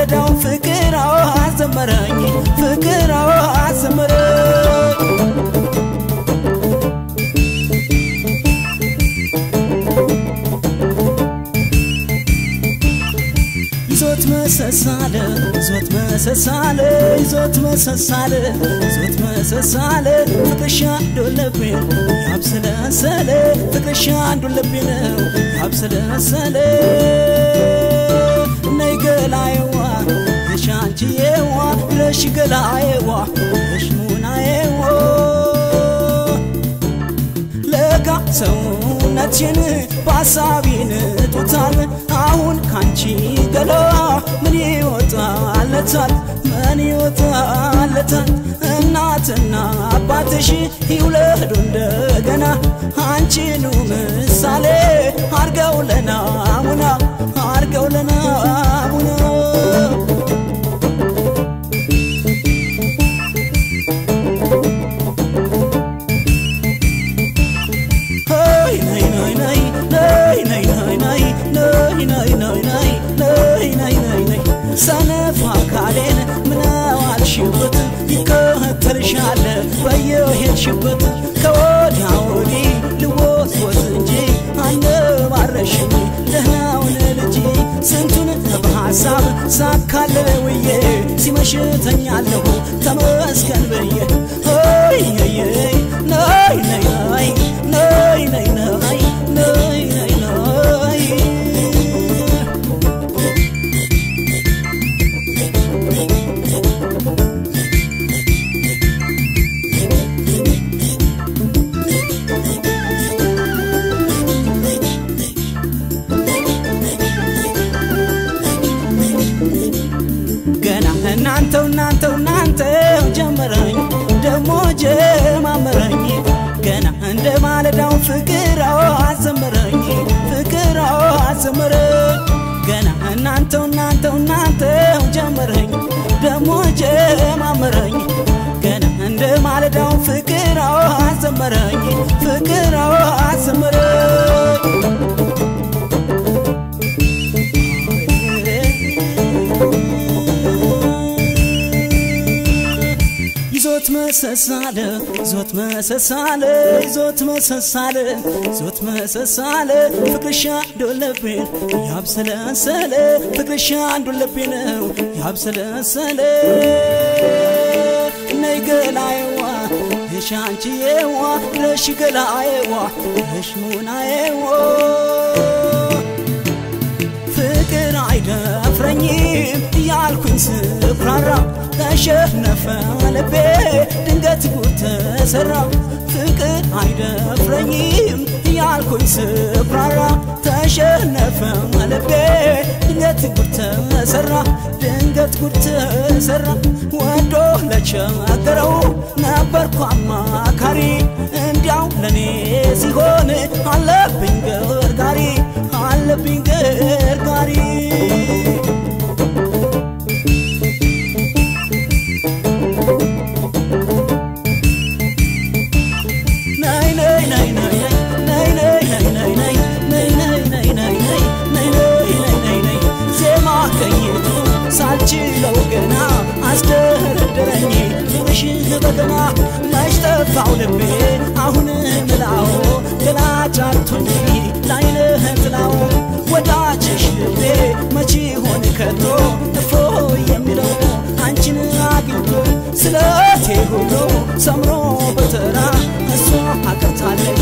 ማለዳው ፍቅር አዘመረኝ ፍቅር አዘመረኝ ዞት መሰሳለ ፍቅርሽ አንዱልብኝ ያብሰለሰለ ፍቅርሽ አንዱልብኝ ያብሰለሰለ ነይ ገላዬዋ የሻንቺዬዋ ለሽ ገላዬዋ ለሽ ሙናዬዋ ለጋ ሰውነቴን በሐሳቤን ጡታል አሁን ካንቺ ገላ ምን ይወጣለታል እናትና አባትሽ ይውለዱ እንደገና አንቺኑ ምሳሌ አርገው ለናሙና ሰነፋ ካሌን ምናዋል ሽበት ይከተልሻለ በየሄድሽበት ከወዲያ ወዲህ ልወስወስ እንጂ አንባረሽኝ ደህናውን ልጅ ስንቱን በሐሳብ ሳካለውዬ ሲመሽ ተኛለሁ ተመስገን ብዬ እናንተ ጀመረኝ ደሞ ጀማመረኝ ገና እንደ ማለዳው ፍቅር አዘመረኝ ገና እናንተ ጀመረኝ ደሞ ጀማመረኝ ገና እንደ ማለዳው ፍቅር አዘመረኝ ዞት መሰሳለ ፍቅርሽ አንዱልብኝ ያብሰለሰለ ፍቅርሽ አንዱልብኝ ያብሰለሰለ ነይ ገላዬዋ የሻንቺዬዋ ለሽ ገላዬዋ ለሽ ሙናዬዋ ፍቅር አይደፍረኝም ያልኩኝ ስፍራራ ተሸነፈ ልቤ ድንገት ጉድ ተሰራ ፍቅር አይደፍረኝም ያልኩኝ ስፍራራ ተሸነፈ ልቤ ድንገት ጉድ ተሰራ ወዶ ለቸገረው ነበርኩ አማካሪ እንዲያው ለኔ ሲሆን አለብኝ ገርጋሪ ሳልችለው ገና አስደረደረኝ ፍቅርሽ በገና ማይጠፋው ልቤ አሁን ምላው ገላጫቱኝ ላይነህ ትላው ወዳጅሽ ልቤ መቼ ሆነ ከቶ እፎ የሚለው አንቺን አግኝቶ ስለቴ ሁሉ ሰምሮ በተራ እሷ አቀርታለች